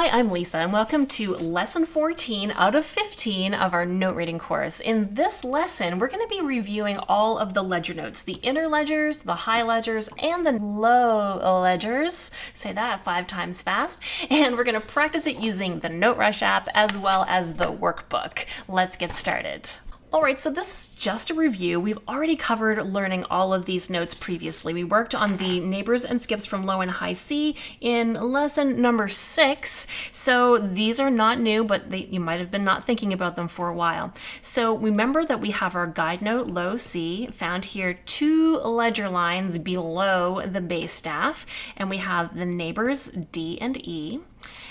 Hi, I'm Lisa, and welcome to Lesson 14 out of 15 of our note reading course. In this lesson, we're going to be reviewing all of the ledger notes, the inner ledgers, the high ledgers, and the low ledgers. Say that 5 times fast. And we're going to practice it using the NoteRush app as well as the workbook. Let's get started. All right, so this is just a review. We've already covered learning all of these notes previously. We worked on the neighbors and skips from low and high C in lesson number 6. So these are not new, but you might have been not thinking about them for a while. So remember that we have our guide note low C found here 2 ledger lines below the base staff, and we have the neighbors D and E.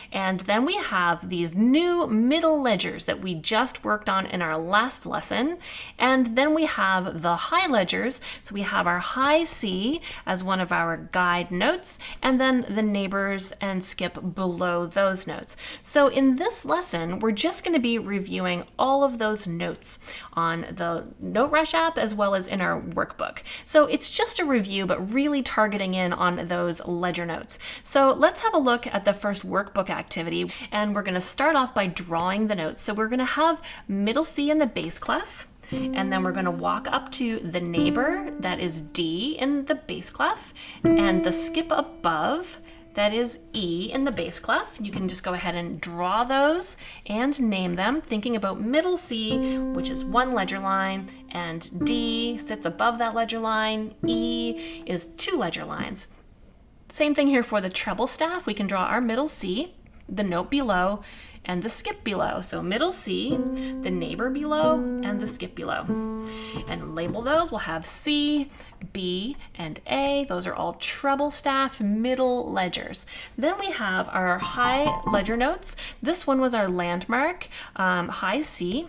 And then we have these new middle ledgers that we just worked on in our last lesson. And then we have the high ledgers. So we have our high C as one of our guide notes, and then the neighbors and skip below those notes. So in this lesson, we're just going to be reviewing all of those notes on the NoteRush app as well as in our workbook. So it's just a review, but really targeting in on those ledger notes. So let's have a look at the first workbook activity, and we're going to start off by drawing the notes. So we're going to have middle C in the bass clef, and then we're going to walk up to the neighbor, that is D in the bass clef, and the skip above, that is E in the bass clef. You can just go ahead and draw those and name them, thinking about middle C, which is 1 ledger line, and D sits above that ledger line, E is 2 ledger lines. Same thing here for the treble staff. We can draw our middle C, the note below, and the skip below. So middle C, the neighbor below, and the skip below. And label those. We'll have C, B, and A. Those are all treble staff middle ledgers. Then we have our high ledger notes. This one was our landmark, high C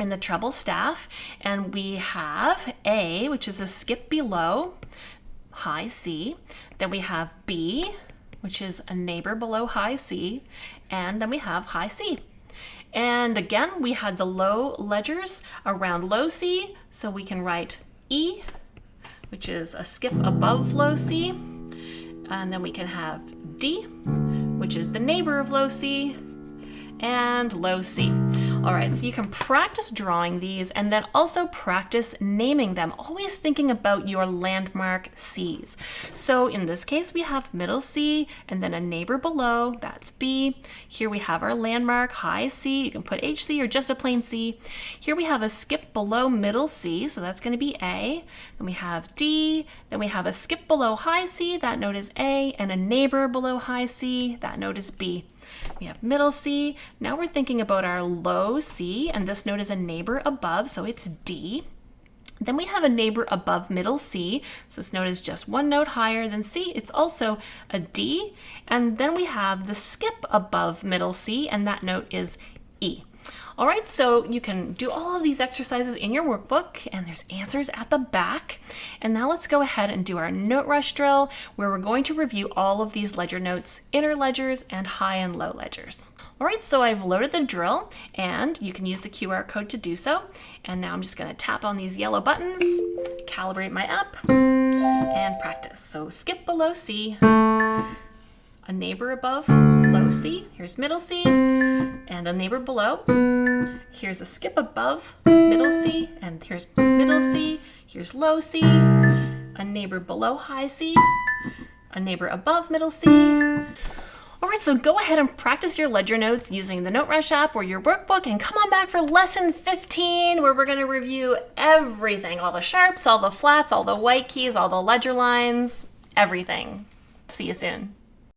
in the treble staff. And we have A, which is a skip below, high C. Then we have B, which is a neighbor below high C, and then we have high C. And again, we had the low ledgers around low C, so we can write E, which is a skip above low C, and then we can have D, which is the neighbor of low C, and low C. All right, so you can practice drawing these and then also practice naming them, always thinking about your landmark Cs. So in this case, we have middle C and then a neighbor below, that's B. Here we have our landmark high C, you can put HC or just a plain C. Here we have a skip below middle C, so that's going to be A. Then we have D, then we have a skip below high C, that note is A, and a neighbor below high C, that note is B. We have middle C. Now we're thinking about our low C, and this note is a neighbor above, so it's D. Then we have a neighbor above middle C, so this note is just 1 note higher than C. It's also a D. And then we have the skip above middle C, and that note is E. All right, so you can do all of these exercises in your workbook, and there's answers at the back. And now let's go ahead and do our NoteRush drill, where we're going to review all of these ledger notes, inner ledgers, and high and low ledgers. All right, so I've loaded the drill, and you can use the QR code to do so. And now I'm just gonna tap on these yellow buttons, calibrate my app, and practice. So skip below C, a neighbor above low C, here's middle C, and a neighbor below. Here's a skip above middle C, and here's middle C, here's low C, a neighbor below high C, a neighbor above middle C. All right, so go ahead and practice your ledger notes using the NoteRush app or your workbook, and come on back for lesson 15, where we're going to review everything, all the sharps, all the flats, all the white keys, all the ledger lines, everything. See you soon.